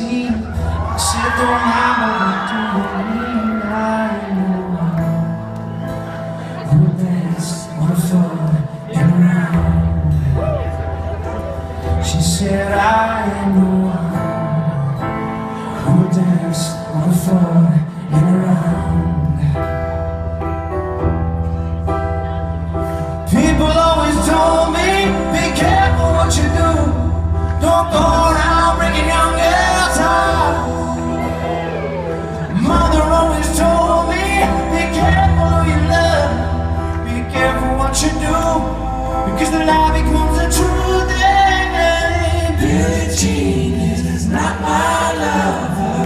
see. I said, don't mind what you're doing. I know who dance on the floor and around. She said, I am the one who dance on the floor and around. People always told me, be careful what you do. Don't go around breaking young girls' hearts. Mother always told me, be careful who you love. Be careful what you do, because the lie becomes the truth. And Billie Jean is not my lover.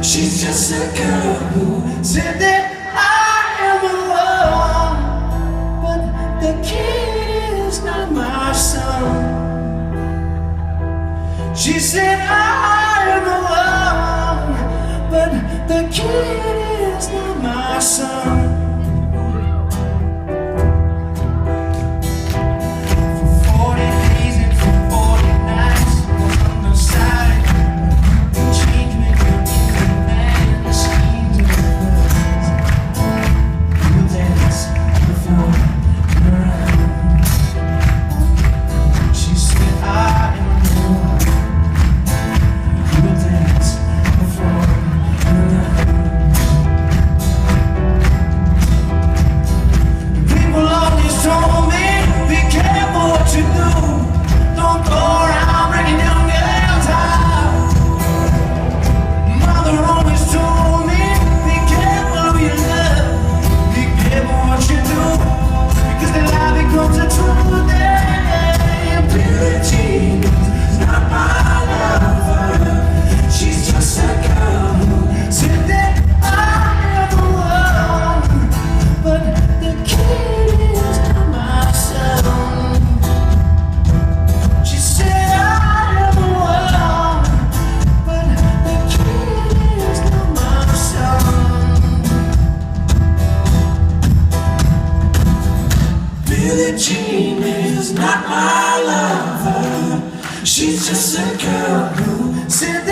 She's just a girl who said that I am the one, but the kid is not my son. She said I am the one, but the kid is not my son. For 40 days and for 40 nights on the side, change me into the man, the schemes of the birds. We'll dance before and around. She said I am the one. Billie Jean is not my lover. She's just a girl who said that